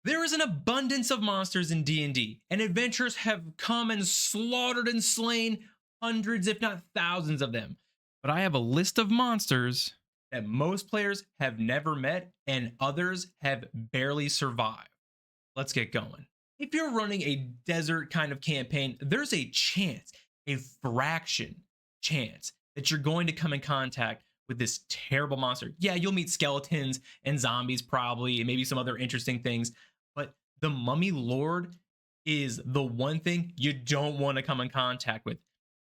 There is an abundance of monsters in D&D, and adventurers have come and slaughtered and slain hundreds, if not thousands of them. But I have a list of monsters that most players have never met and others have barely survived. Let's get going. If you're running a desert kind of campaign, there's a chance, a fraction chance, that you're going to come in contact with this terrible monster. Yeah, you'll meet skeletons and zombies probably, and maybe some other interesting things, but the Mummy Lord is the one thing you don't want to come in contact with.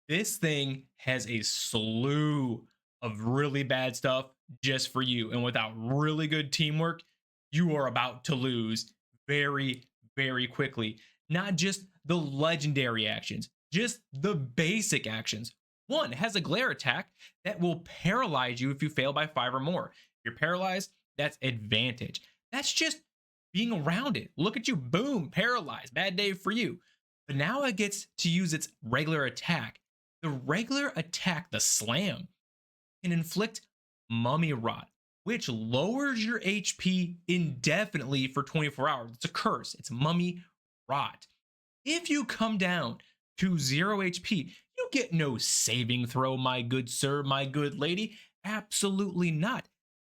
This thing has a slew of really bad stuff just for you, and without really good teamwork, you are about to lose very, very quickly. Not just the legendary actions, just the basic actions. One, it has a glare attack that will paralyze you if you fail by 5 or more. If you're paralyzed, that's advantage. That's just being around it. Look at you, boom, paralyzed. Bad day for you. But now it gets to use its regular attack. The regular attack, the slam, can inflict mummy rot, which lowers your HP indefinitely for 24 hours. It's a curse. It's mummy rot. If you come down to 0 HP, you get no saving throw, my good sir, my good lady. Absolutely not.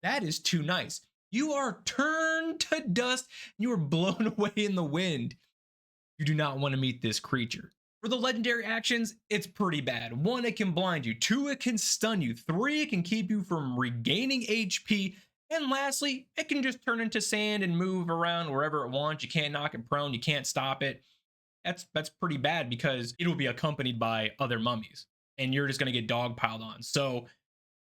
That is too nice. You are turned to dust. You are blown away in the wind. You do not want to meet this creature. For the legendary actions, it's pretty bad. 1, it can blind you. 2, it can stun you. 3, it can keep you from regaining HP. And lastly, it can just turn into sand and move around wherever it wants. You can't knock it prone. You can't stop it. That's pretty bad because it will be accompanied by other mummies. And you're just going to get dogpiled on. So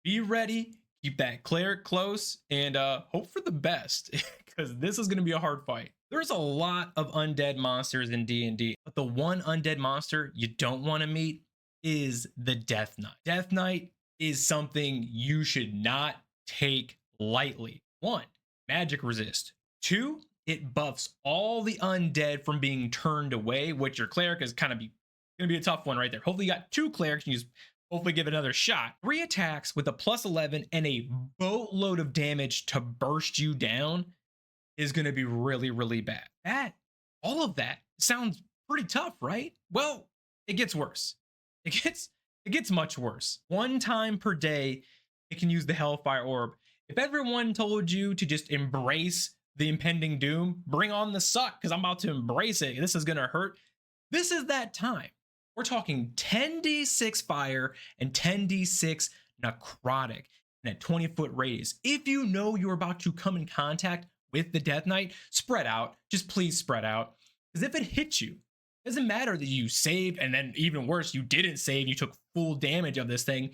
be ready. Keep that cleric close and hope for the best because this is going to be a hard fight. There's a lot of undead monsters in D&D, but the one undead monster you don't want to meet is the Death Knight. Death Knight is something you should not take lightly. 1, magic resist. 2, it buffs all the undead from being turned away, which your cleric is going to be a tough one right there. Hopefully you got 2 clerics and you just hopefully give it another shot. 3 attacks with a +11 and a boatload of damage to burst you down is going to be really, really bad. All of that sounds pretty tough, right? Well, it gets worse. It gets much worse. 1 time per day, it can use the Hellfire Orb. If everyone told you to just embrace the impending doom, bring on the suck, because I'm about to embrace it. This is going to hurt. This is that time. We're talking 10d6 fire and 10d6 necrotic in a 20-foot radius. If you know you're about to come in contact with the Death Knight, spread out. Just please spread out. Because if it hits you, it doesn't matter that you saved, and then even worse, you didn't save, you took full damage of this thing.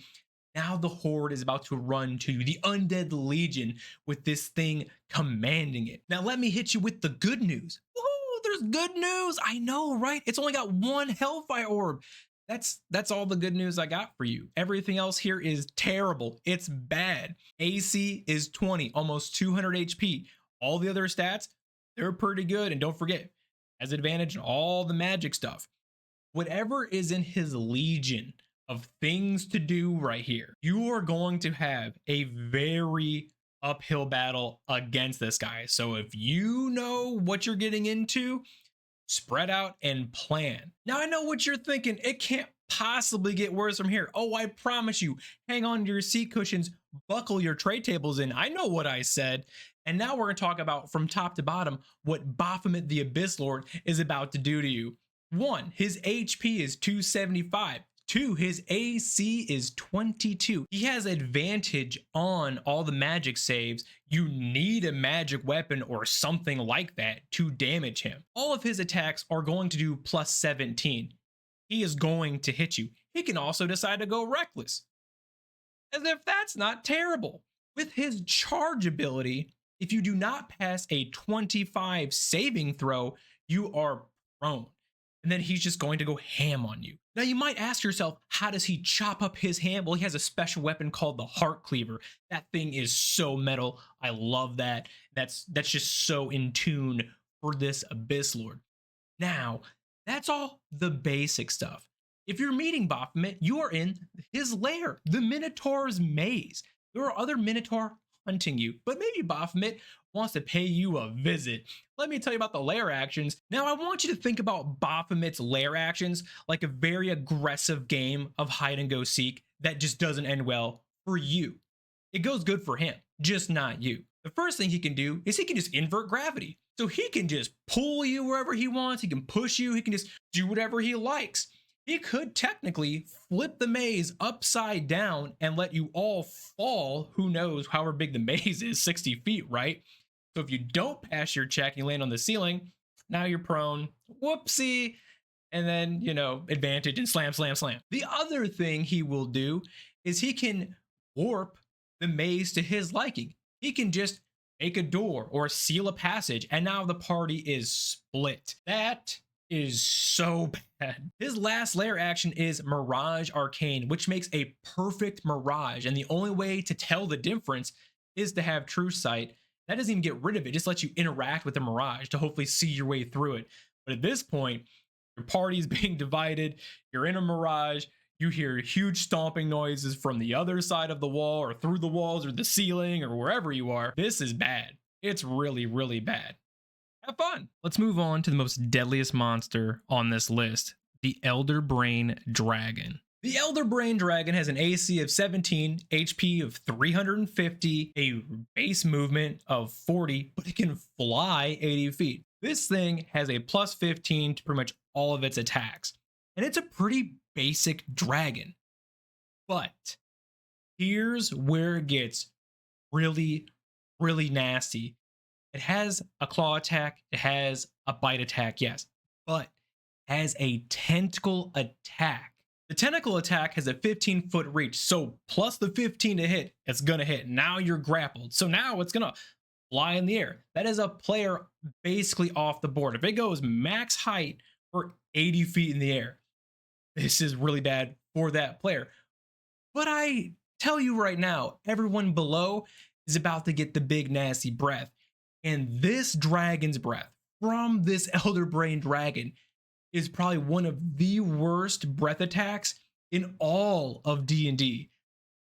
Now the horde is about to run to you, the undead legion, with this thing commanding it. Now let me hit you with the good news. Woohoo, there's good news. I know, right? It's only got 1 Hellfire Orb. That's all the good news I got for you. Everything else here is terrible. It's bad. AC is 20, almost 200 HP. All the other stats, they're pretty good. And don't forget, has advantage in all the magic stuff. Whatever is in his legion of things to do right here, you are going to have a very uphill battle against this guy. So if you know what you're getting into, spread out and plan. Now I know what you're thinking. It can't possibly get worse from here. Oh, I promise you. Hang on to your seat cushions, buckle your tray tables in. I know what I said. And now we're going to talk about from top to bottom what Baphomet the Abyss Lord is about to do to you. 1, his HP is 275. 2, his AC is 22. He has advantage on all the magic saves. You need a magic weapon or something like that to damage him. All of his attacks are going to do +17. He is going to hit you. He can also decide to go reckless. As if that's not terrible. With his charge ability, if you do not pass a 25 saving throw, you are prone. And then he's just going to go ham on you. Now you might ask yourself, how does he chop up his ham? Well, he has a special weapon called the Heart Cleaver. That thing is so metal. I love that. That's just so in tune for this Abyss Lord. Now, that's all the basic stuff. If you're meeting Baphomet, you are in his lair, the Minotaur's maze. There are other Minotaur hunting you, but maybe Baphomet wants to pay you a visit. Let me tell you about the lair actions. Now, I want you to think about Baphomet's lair actions like a very aggressive game of hide and go seek that just doesn't end well for you. It goes good for him, just not you. The first thing he can do is he can just invert gravity. So he can just pull you wherever he wants. He can push you. He can just do whatever he likes. He could technically flip the maze upside down and let you all fall. Who knows, however big the maze is, 60 feet, right? So if you don't pass your check and you land on the ceiling, now you're prone. Whoopsie. And then, advantage and slam, slam, slam. The other thing he will do is he can warp the maze to his liking. He can just make a door or seal a passage, and now the party is split. That is so bad. His last lair action is Mirage Arcane, which makes a perfect mirage, and the only way to tell the difference is to have True Sight. That doesn't even get rid of it, just lets you interact with the mirage to hopefully see your way through it. But at this point, your party's being divided, you're in a mirage, you hear huge stomping noises from the other side of the wall or through the walls or the ceiling or wherever you are. This is bad. It's really, really bad. Have fun. Let's move on to the most deadliest monster on this list, the Elder Brain Dragon. The Elder Brain Dragon has an AC of 17, HP of 350, a base movement of 40, but it can fly 80 feet. This thing has a plus 15 to pretty much all of its attacks, and it's a pretty basic dragon. But here's where it gets really, really nasty. It has a claw attack, it has a bite attack, yes, but has a tentacle attack. The tentacle attack has a 15-foot reach, so plus the 15 to hit, it's gonna hit. Now you're grappled, so now it's gonna fly in the air. That is a player basically off the board. If it goes max height for 80 feet in the air, this is really bad for that player. But I tell you right now, everyone below is about to get the big nasty breath. And this dragon's breath from this Elder Brain Dragon is probably one of the worst breath attacks in all of D&D.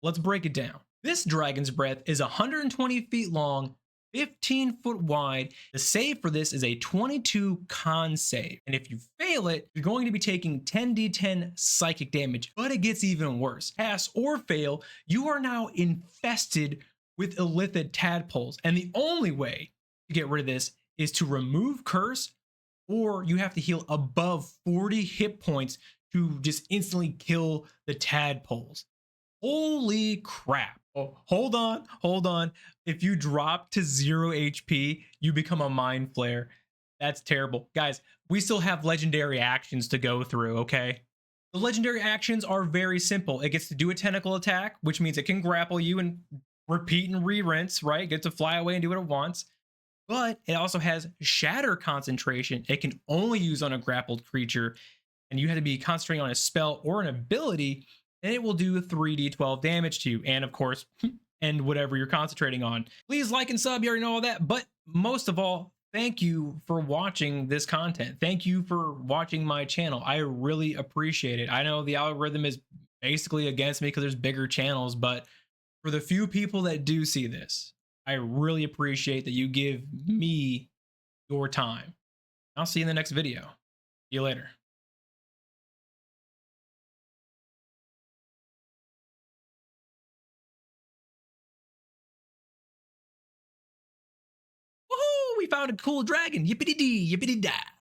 Let's break it down. This dragon's breath is 120 feet long, 15 foot wide. The save for this is a 22 con save. And if you fail it, you're going to be taking 10d10 psychic damage. But it gets even worse. Pass or fail, you are now infested with illithid tadpoles. And the only way to get rid of this is to remove curse, or you have to heal above 40 hit points to just instantly kill the tadpoles. Holy crap. Oh, hold on. If you drop to 0 HP, you become a mind flayer. That's terrible. Guys, we still have legendary actions to go through, okay? The legendary actions are very simple. It gets to do a tentacle attack, which means it can grapple you and repeat and re-rinse, right? Get to fly away and do what it wants. But it also has shatter concentration. It can only use on a grappled creature, and you have to be concentrating on a spell or an ability, and it will do 3d12 damage to you, and of course, end whatever you're concentrating on. Please like and sub, you already know all that, but most of all, thank you for watching this content. Thank you for watching my channel. I really appreciate it. I know the algorithm is basically against me because there's bigger channels, but for the few people that do see this, I really appreciate that you give me your time. I'll see you in the next video. See you later. Woohoo! We found a cool dragon. Yippity dee, yippity da.